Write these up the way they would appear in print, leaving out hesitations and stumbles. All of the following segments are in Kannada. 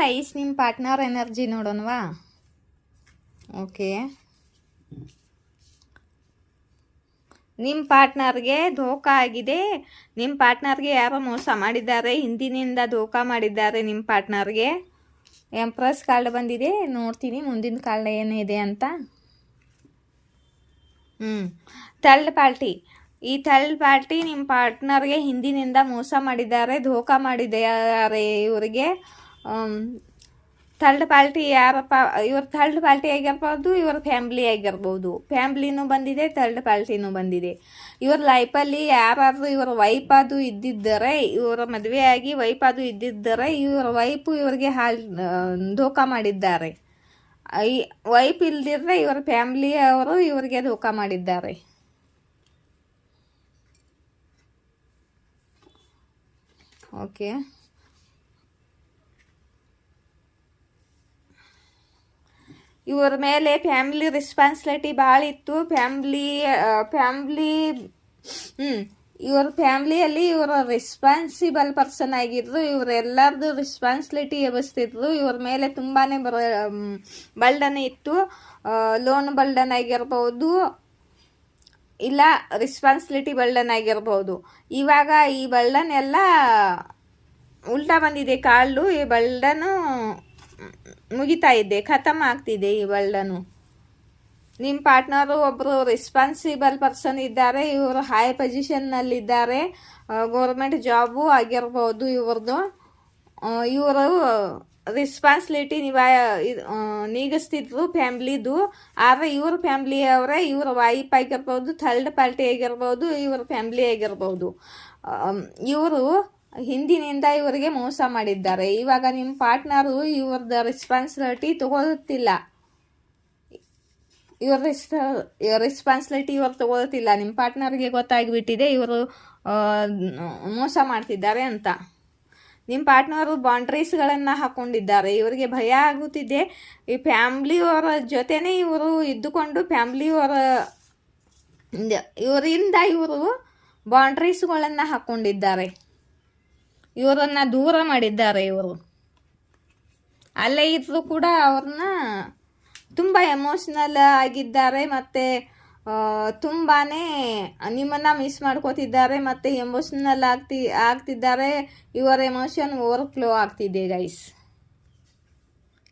ಗೈಸ್ ನಿಮ್ಮ ಪಾರ್ಟ್ನರ್ ಎನರ್ಜಿ ನೋಡೋಣವಾ. ಓಕೆ, ನಿಮ್ಮ ಪಾರ್ಟ್ನರ್ಗೆ ಧೋಖಾ ಆಗಿದೆ. ನಿಮ್ಮ ಪಾರ್ಟ್ನರ್ಗೆ ಯಾರೋ ಮೋಸ ಮಾಡಿದ್ದಾರೆ, ಹಿಂದಿನಿಂದ ಧೋಖಾ ಮಾಡಿದ್ದಾರೆ ನಿಮ್ಮ ಪಾರ್ಟ್ನರ್ಗೆ. ಎಂಪ್ರೆಸ್ ಕಾರ್ಡ್ ಬಂದಿದೆ, ನೋಡ್ತೀನಿ ಮುಂದಿನ ಕಾರ್ಡ್ ಏನಿದೆ ಅಂತ. ಥರ್ಡ್ ಪಾರ್ಟಿ, ಈ ಥರ್ಡ್ ಪಾರ್ಟಿ ನಿಮ್ಮ ಪಾರ್ಟ್ನರ್ಗೆ ಹಿಂದಿನಿಂದ ಮೋಸ ಮಾಡಿದ್ದಾರೆ, ಧೋಖಾ ಮಾಡಿದ್ದಾರೆ ಇವರಿಗೆ. ಥರ್ಡ್ ಪಾರ್ಟಿ ಯಾರಪ್ಪ? ಇವ್ರ ಥರ್ಡ್ ಪಾರ್ಟಿ ಆಗಿರ್ಬೋದು, ಇವ್ರ ಫ್ಯಾಮ್ಲಿ ಆಗಿರ್ಬೋದು. ಫ್ಯಾಮ್ಲಿನೂ ಬಂದಿದೆ, ಥರ್ಡ್ ಪಾರ್ಟಿನೂ ಬಂದಿದೆ. ಇವ್ರ ಲೈಫಲ್ಲಿ ಯಾರಾದರೂ ಇವ್ರ ವೈಫ್ ಅದು ಇದ್ದಿದ್ದರೆ, ಇವರ ಮದುವೆಯಾಗಿ ವೈಫ್ ಅದು ಇದ್ದಿದ್ದರೆ, ಇವ್ರ ವೈಫು ಇವ್ರಿಗೆ ಧೋಖಾ ಮಾಡಿದ್ದಾರೆ. ಈ ವೈಫ್ ಇಲ್ದಿದ್ರೆ ಇವ್ರ ಫ್ಯಾಮ್ಲಿಯವರು ಇವ್ರಿಗೆ ಧೋಖಾ ಮಾಡಿದ್ದಾರೆ. ಓಕೆ, ಇವ್ರ ಮೇಲೆ ಫ್ಯಾಮಿಲಿ ರೆಸ್ಪಾನ್ಸಿಬಿಲಿಟಿ ಭಾಳ ಇತ್ತು. ಇವ್ರ ಫ್ಯಾಮ್ಲಿಯಲ್ಲಿ ಇವರು ರೆಸ್ಪಾನ್ಸಿಬಲ್ ಪರ್ಸನ್ ಆಗಿದ್ರು. ಇವರೆಲ್ಲರದು ರೆಸ್ಪಾನ್ಸಿಬಿಲಿಟಿ ಎಬ್ಬಿಸ್ತಿದ್ರು. ಇವ್ರ ಮೇಲೆ ತುಂಬಾ ಬರ್ಡನ್ ಇತ್ತು. ಲೋನ್ ಬರ್ಡನ್ ಆಗಿರ್ಬೋದು, ಇಲ್ಲ ರೆಸ್ಪಾನ್ಸಿಬಿಲಿಟಿ ಬರ್ಡನ್ ಆಗಿರ್ಬೋದು. ಇವಾಗ ಈ ಬರ್ಡನ್ ಎಲ್ಲ ಉಲ್ಟಾ ಬಂದಿದೆ ಕಾಳು. ಈ ಬರ್ಡನು ಮುಗಿತಾ ಇದೆ, ಖತಮ್ ಆಗ್ತಿದೆ ಈ ಬರ್ಡನು. ನಿಮ್ಮ ಪಾರ್ಟ್ನರು ಒಬ್ಬರು ರೆಸ್ಪಾನ್ಸಿಬಲ್ ಪರ್ಸನ್ ಇದ್ದಾರೆ. ಇವರು ಹೈ ಪೊಸಿಷನ್ನಲ್ಲಿದ್ದಾರೆ, ಗೌರ್ಮೆಂಟ್ ಜಾಬು ಆಗಿರ್ಬೋದು ಇವ್ರದ್ದು. ಇವರು ರೆಸ್ಪಾನ್ಸಿಬಿಲಿಟಿ ನೀಗಿಸ್ತಿದ್ರು ಫ್ಯಾಮ್ಲಿದು. ಆದರೆ ಇವ್ರ ಫ್ಯಾಮ್ಲಿಯವರೇ, ಇವ್ರ ವೈಫ್ ಆಗಿರ್ಬೋದು, ಥರ್ಡ್ ಪಾರ್ಟಿ ಆಗಿರ್ಬೋದು, ಇವ್ರ ಫ್ಯಾಮ್ಲಿ ಆಗಿರ್ಬೋದು, ಇವರು ಹಿಂದಿನಿಂದ ಇವರಿಗೆ ಮೋಸ ಮಾಡಿದ್ದಾರೆ. ಇವಾಗ ನಿಮ್ಮ ಪಾರ್ಟ್ನರು ಇವ್ರದ್ದು ರೆಸ್ಪಾನ್ಸಿಬಿಲಿಟಿ ತಗೊಳ್ತಿಲ್ಲ. ಇವ್ರ ರೆಸ್ಪಾನ್ಸಿಬಿಲಿಟಿ ಇವರು ತಗೊಳ್ತಿಲ್ಲ. ನಿಮ್ಮ ಪಾರ್ಟ್ನರ್ಗೆ ಗೊತ್ತಾಗಿಬಿಟ್ಟಿದೆ ಇವರು ಮೋಸ ಮಾಡ್ತಿದ್ದಾರೆ ಅಂತ. ನಿಮ್ಮ ಪಾರ್ಟ್ನರು ಬೌಂಡ್ರೀಸ್ಗಳನ್ನು ಹಾಕ್ಕೊಂಡಿದ್ದಾರೆ. ಇವರಿಗೆ ಭಯ ಆಗುತ್ತಿದೆ. ಈ ಫ್ಯಾಮ್ಲಿಯವರ ಜೊತೆನೇ ಇವರು ಇದ್ದುಕೊಂಡು ಇವರಿಂದ ಇವರು ಬೌಂಡ್ರೀಸ್ಗಳನ್ನು ಹಾಕ್ಕೊಂಡಿದ್ದಾರೆ. ಇವರನ್ನು ದೂರ ಮಾಡಿದ್ದಾರೆ. ಇವರು ಅಲ್ಲೇ ಇದ್ದರೂ ಕೂಡ ಅವ್ರನ್ನ ತುಂಬ ಎಮೋಷ್ನಲ್ ಆಗಿದ್ದಾರೆ, ಮತ್ತು ತುಂಬಾ ನಿಮ್ಮನ್ನು ಮಿಸ್ ಮಾಡ್ಕೋತಿದ್ದಾರೆ, ಮತ್ತು ಎಮೋಷ್ನಲ್ ಆಗ್ತಿದ್ದಾರೆ. ಇವರ ಎಮೋಷನ್ ಓವರ್ಫ್ಲೋ ಆಗ್ತಿದೆ ಗೈಸ್.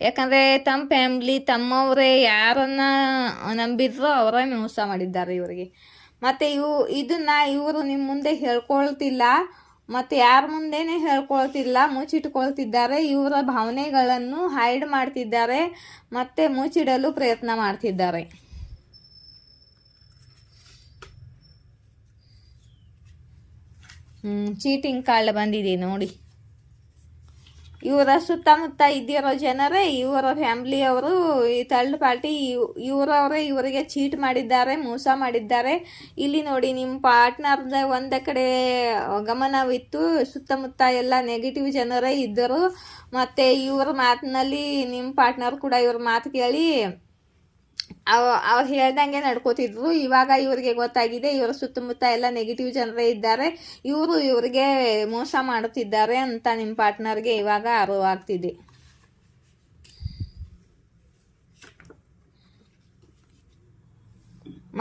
ಯಾಕಂದರೆ ತಮ್ಮ ಫ್ಯಾಮ್ಲಿ, ತಮ್ಮವರೇ ಯಾರನ್ನ ನಂಬಿದ್ರೋ ಅವರೇ ಮೋಸ ಮಾಡಿದ್ದಾರೆ ಇವರಿಗೆ. ಮತ್ತು ಇದನ್ನು ಇವರು ನಿಮ್ಮ ಮುಂದೆ ಹೇಳ್ಕೊಳ್ತಿಲ್ಲ, ಮತ್ತು ಯಾರ ಮುಂದೆನೇ ಹೇಳ್ಕೊಳ್ತಿಲ್ಲ, ಮುಚ್ಚಿಟ್ಕೊಳ್ತಿದ್ದಾರೆ. ಇವರ ಭಾವನೆಗಳನ್ನು ಹೈಡ್ ಮಾಡ್ತಿದ್ದಾರೆ ಮತ್ತು ಮುಚ್ಚಿಡಲು ಪ್ರಯತ್ನ ಮಾಡ್ತಿದ್ದಾರೆ. ಚೀಟಿಂಗ್ ಕಾರ್ಡ್ ಬಂದಿದೆ ನೋಡಿ. ಇವರ ಸುತ್ತಮುತ್ತ ಇದ್ದಿರೋ ಜನರೇ ಇವರ ಫ್ಯಾಮ್ಲಿಯವರು, ಈ ಥರ್ಡ್ ಪಾರ್ಟಿ ಇವರವರೇ ಇವರಿಗೆ ಚೀಟ್ ಮಾಡಿದ್ದಾರೆ, ಮೋಸ ಮಾಡಿದ್ದಾರೆ. ಇಲ್ಲಿ ನೋಡಿ, ನಿಮ್ಮ ಪಾರ್ಟ್ನರ್ದ ಒಂದೇ ಕಡೆ ಗಮನವಿತ್ತು, ಸುತ್ತಮುತ್ತ ಎಲ್ಲ ನೆಗೆಟಿವ್ ಜನರೇ ಇದ್ದರು. ಮತ್ತು ಇವ್ರ ಮಾತಿನಲ್ಲಿ ನಿಮ್ಮ ಪಾರ್ಟ್ನರ್ ಕೂಡ ಇವ್ರ ಮಾತು ಕೇಳಿ ಅವ್ರು ಹೇಳ್ದಂಗೆ ನಡ್ಕೋತಿದ್ರು. ಇವಾಗ ಇವರಿಗೆ ಗೊತ್ತಾಗಿದೆ ಇವರ ಸುತ್ತಮುತ್ತ ಎಲ್ಲ ನೆಗೆಟಿವ್ ಜನರೇ ಇದ್ದಾರೆ, ಇವರಿಗೆ ಮೋಸ ಮಾಡುತ್ತಿದ್ದಾರೆ ಅಂತ ನಿಮ್ಮ ಪಾರ್ಟ್ನರ್ಗೆ ಇವಾಗ ಅರಿವಾಗ್ತಿದೆ.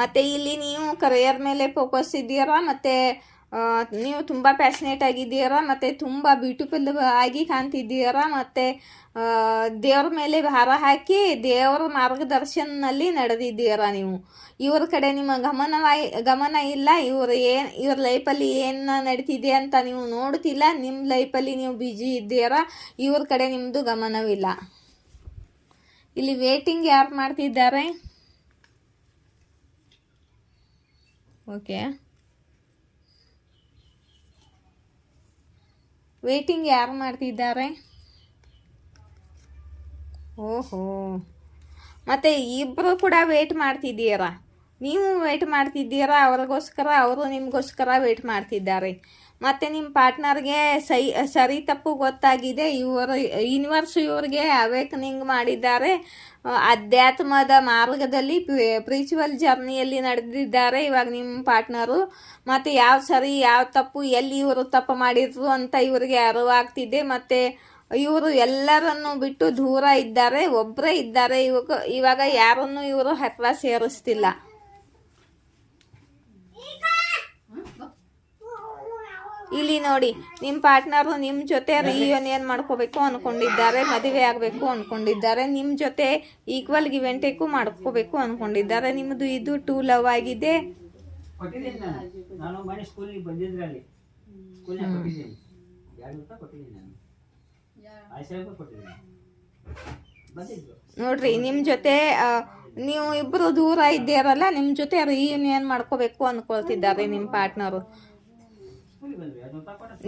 ಮತ್ತು ಇಲ್ಲಿ ನೀವು ಕರಿಯರ್ ಮೇಲೆ ಫೋಕಸ್ ಇದ್ದೀರಾ, ಮತ್ತು ನೀವು ತುಂಬ ಪ್ಯಾಷನೇಟ್ ಆಗಿದ್ದೀರಾ, ಮತ್ತು ತುಂಬ ಬ್ಯೂಟಿಫುಲ್ ಆಗಿ ಕಾಣ್ತಿದ್ದೀರಾ, ಮತ್ತು ದೇವ್ರ ಮೇಲೆ ಭಾರ ಹಾಕಿ ದೇವರ ಮಾರ್ಗದರ್ಶನಲ್ಲಿ ನಡೆದಿದ್ದೀರಾ ನೀವು. ಇವ್ರ ಕಡೆ ನಿಮ್ಮ ಗಮನ ಇಲ್ಲ. ಇವ್ರ ಲೈಫಲ್ಲಿ ಏನು ನಡೀತಿದೆ ಅಂತ ನೀವು ನೋಡ್ತಿಲ್ಲ. ನಿಮ್ಮ ಲೈಫಲ್ಲಿ ನೀವು ಬ್ಯುಸಿ ಇದ್ದೀರಾ, ಇವ್ರ ಕಡೆ ನಿಮ್ಮದು ಗಮನವಿಲ್ಲ. ಇಲ್ಲಿ ವೇಟಿಂಗ್ ಯಾರು ಮಾಡ್ತಿದ್ದಾರೆ? ಓಕೆ, ವೇಟಿಂಗ್ ಯಾರು ಮಾಡ್ತಿದ್ದಾರೆ? ಓಹೋ, ಮತ್ತು ಇಬ್ಬರು ಕೂಡ ವೇಟ್ ಮಾಡ್ತಿದ್ದೀರಾ. ನೀವು ವೇಟ್ ಮಾಡ್ತಿದ್ದೀರಾ ಅವ್ರಿಗೋಸ್ಕರ, ಅವರು ನಿಮಗೋಸ್ಕರ ವೇಟ್ ಮಾಡ್ತಿದ್ದಾರೆ. ಮತ್ತು ನಿಮ್ಮ ಪಾರ್ಟ್ನರ್ಗೆ ಸರಿ ತಪ್ಪು ಗೊತ್ತಾಗಿದೆ. ಯೂನಿವರ್ಸ್ ಇವ್ರಿಗೆ ಅವೇಕನಿಂಗ್ ಮಾಡಿದ್ದಾರೆ. ಅಧ್ಯಾತ್ಮದ ಮಾರ್ಗದಲ್ಲಿ ಸ್ಪಿರಿಚುವಲ್ ಜರ್ನಿಯಲ್ಲಿ ನಡೆದಿದ್ದಾರೆ ಇವಾಗ ನಿಮ್ಮ ಪಾರ್ಟ್ನರು. ಮತ್ತು ಯಾವ ಸರಿ ಯಾವ ತಪ್ಪು, ಎಲ್ಲಿ ಇವರು ತಪ್ಪು ಮಾಡಿದ್ರು ಅಂತ ಇವರಿಗೆ ಅರಿವಾಗ್ತಿದೆ. ಮತ್ತು ಇವರು ಎಲ್ಲರನ್ನು ಬಿಟ್ಟು ದೂರ ಇದ್ದಾರೆ, ಒಬ್ಬರೇ ಇದ್ದಾರೆ. ಇವಾಗ ಯಾರನ್ನು ಇವರು ಹತ್ರ ಸೇರಿಸ್ತಿಲ್ಲ. ಇಲ್ಲಿ ನೋಡಿ, ನಿಮ್ಮ ಪಾರ್ಟ್ನರು ನಿಮ್ಮ ಜೊತೆ ರಿಯೂನಿಯನ್ ಮಾಡ್ಕೋಬೇಕು ಅಂದ್ಕೊಂಡಿದ್ದಾರೆ, ಮದುವೆ ಆಗಬೇಕು ಅಂದ್ಕೊಂಡಿದ್ದಾರೆ, ನಿಮ್ಮ ಜೊತೆ ಈಕ್ವಲ್ ಗಿವ್ ಆ್ಯಂಡ್ ಟೇಕು ಮಾಡ್ಕೋಬೇಕು ಅಂದ್ಕೊಂಡಿದ್ದಾರೆ. ನಿಮ್ಮದು ಇದು ಟೂ ಲವ್ ಆಗಿದೆ. ನೋಡ್ರಿ, ನಿಮ್ಮ ಜೊತೆ ನೀವು ಇಬ್ಬರು ದೂರ ಇದ್ದೀರಲ್ಲ, ನಿಮ್ಮ ಜೊತೆ ರಿಯೂನಿಯನ್ ಮಾಡ್ಕೋಬೇಕು ಅಂದ್ಕೊಳ್ತಿದ್ದಾರೆ ನಿಮ್ಮ ಪಾರ್ಟ್ನರು.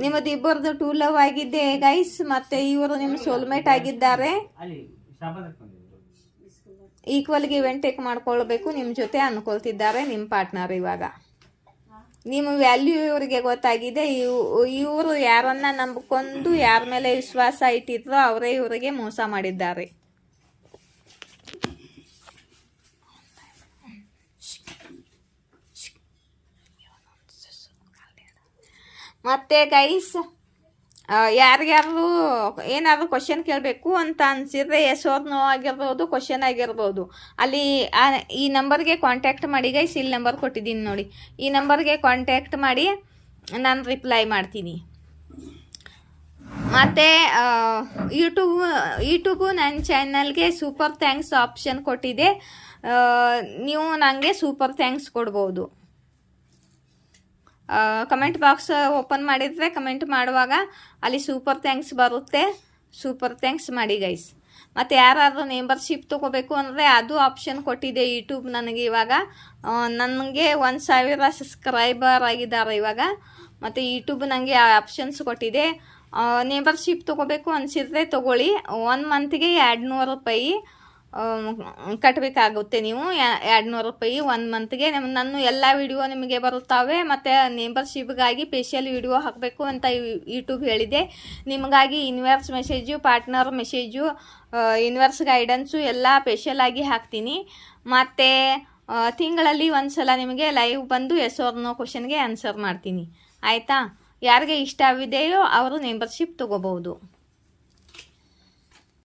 ನಿಮ್ಮದು ಇಬ್ಬರದು ಟೂ ಲವ್ ಆಗಿದೆ ಗೈಸ್. ಮತ್ತೆ ಇವರು ನಿಮ್ಮ ಸೋಲ್ಮೇಟ್ ಆಗಿದ್ದಾರೆ. ಈಕ್ವಲ್ ಗಿವ್ ಆ್ಯಂಡ್ ಟೇಕ್ ಮಾಡ್ಕೊಳ್ಬೇಕು ನಿಮ್ಮ ಜೊತೆ ಅನ್ಕೊಳ್ತಿದ್ದಾರೆ ನಿಮ್ಮ ಪಾರ್ಟ್ನರ್. ಇವಾಗ ನಿಮ್ಮ ವ್ಯಾಲ್ಯೂ ಇವರಿಗೆ ಗೊತ್ತಾಗಿದೆ. ಇವರು ಯಾರನ್ನ ನಂಬಿಕೊಂಡು ಯಾರ ಮೇಲೆ ವಿಶ್ವಾಸ ಇಟ್ಟಿದ್ರೋ ಅವರೇ ಇವರಿಗೆ ಮೋಸ ಮಾಡಿದ್ದಾರೆ. ಮತ್ತೆ ಗೈಸ್, ಯಾರಿಗಾರು ಏನಾದರೂ ಕ್ವಶನ್ ಕೇಳಬೇಕು ಅಂತ ಅನಿಸಿದ್ರೆ ಎಸ್ ಆರ್ ನೋ ಆಗಿರ್ಬೋದು, ಕ್ವಶನ್ ಆಗಿರ್ಬೋದು, ಅಲ್ಲಿ ಈ ನಂಬರ್ಗೆ ಕಾಂಟ್ಯಾಕ್ಟ್ ಮಾಡಿ ಗೈಸ್. ಇಲ್ಲಿ ನಂಬರ್ ಕೊಟ್ಟಿದ್ದೀನಿ ನೋಡಿ, ಈ ನಂಬರ್ಗೆ ಕಾಂಟ್ಯಾಕ್ಟ್ ಮಾಡಿ, ನಾನು ರಿಪ್ಲೈ ಮಾಡ್ತೀನಿ. ಮತ್ತು ಯೂಟ್ಯೂಬು ನನ್ನ ಚಾನಲ್ಗೆ ಸೂಪರ್ ಥ್ಯಾಂಕ್ಸ್ ಆಪ್ಷನ್ ಕೊಟ್ಟಿದೆ. ನೀವು ನನಗೆ ಸೂಪರ್ ಥ್ಯಾಂಕ್ಸ್ ಕೊಡ್ಬೋದು. ಕಮೆಂಟ್ ಬಾಕ್ಸ್ ಓಪನ್ ಮಾಡಿದರೆ ಕಮೆಂಟ್ ಮಾಡುವಾಗ ಅಲ್ಲಿ ಸೂಪರ್ ಥ್ಯಾಂಕ್ಸ್ ಬರುತ್ತೆ. ಸೂಪರ್ ಥ್ಯಾಂಕ್ಸ್ ಮಾಡಿ ಗೈಸ್. ಮತ್ತು ಯಾರಾದರೂ ಮೆಂಬರ್ಶಿಪ್ ತೊಗೋಬೇಕು ಅಂದರೆ ಅದು ಆಪ್ಷನ್ ಕೊಟ್ಟಿದೆ ಯೂಟ್ಯೂಬ್ ನನಗೆ. ಇವಾಗ ನನಗೆ 1000 ಸಬ್ಸ್ಕ್ರೈಬರ್ ಆಗಿದ್ದಾರೆ ಇವಾಗ. ಮತ್ತು ಯೂಟ್ಯೂಬ್ ನನಗೆ ಆಪ್ಷನ್ಸ್ ಕೊಟ್ಟಿದೆ. ಮೆಂಬರ್ಶಿಪ್ ತೊಗೋಬೇಕು ಅನಿಸಿದ್ರೆ ತೊಗೊಳ್ಳಿ. 1 ಮಂತ್ಗೆ 200 ರೂಪಾಯಿ ಕಟ್ಟಬೇಕಾಗುತ್ತೆ. ನೀವು 200 ರೂಪಾಯಿ 1 ಮಂತ್ಗೆ. ನನ್ನ ಎಲ್ಲ ವಿಡಿಯೋ ನಿಮಗೆ ಬರುತ್ತವೆ. ಮತ್ತು ಮೆಂಬರ್ಶಿಪ್ಗಾಗಿ ಸ್ಪೆಷಲ್ ವಿಡಿಯೋ ಹಾಕಬೇಕು ಅಂತ ಯೂಟ್ಯೂಬ್ ಹೇಳಿದೆ. ನಿಮಗಾಗಿ inverse message, partner message, inverse guidance ಎಲ್ಲ ಸ್ಪೆಷಲಾಗಿ ಹಾಕ್ತೀನಿ. ಮತ್ತು ತಿಂಗಳಲ್ಲಿ ಒಂದು ಸಲ ನಿಮಗೆ ಲೈವ್ ಬಂದು ಎಸ್ ಆರ್ ನೋ ಕ್ವಶನ್ಗೆ ಆನ್ಸರ್ ಮಾಡ್ತೀನಿ. ಆಯಿತಾ? ಯಾರಿಗೆ ಇಷ್ಟ ಆಗಿದೆಯೋ ಅವರು ಮೆಂಬರ್ಶಿಪ್ ತೊಗೋಬೋದು.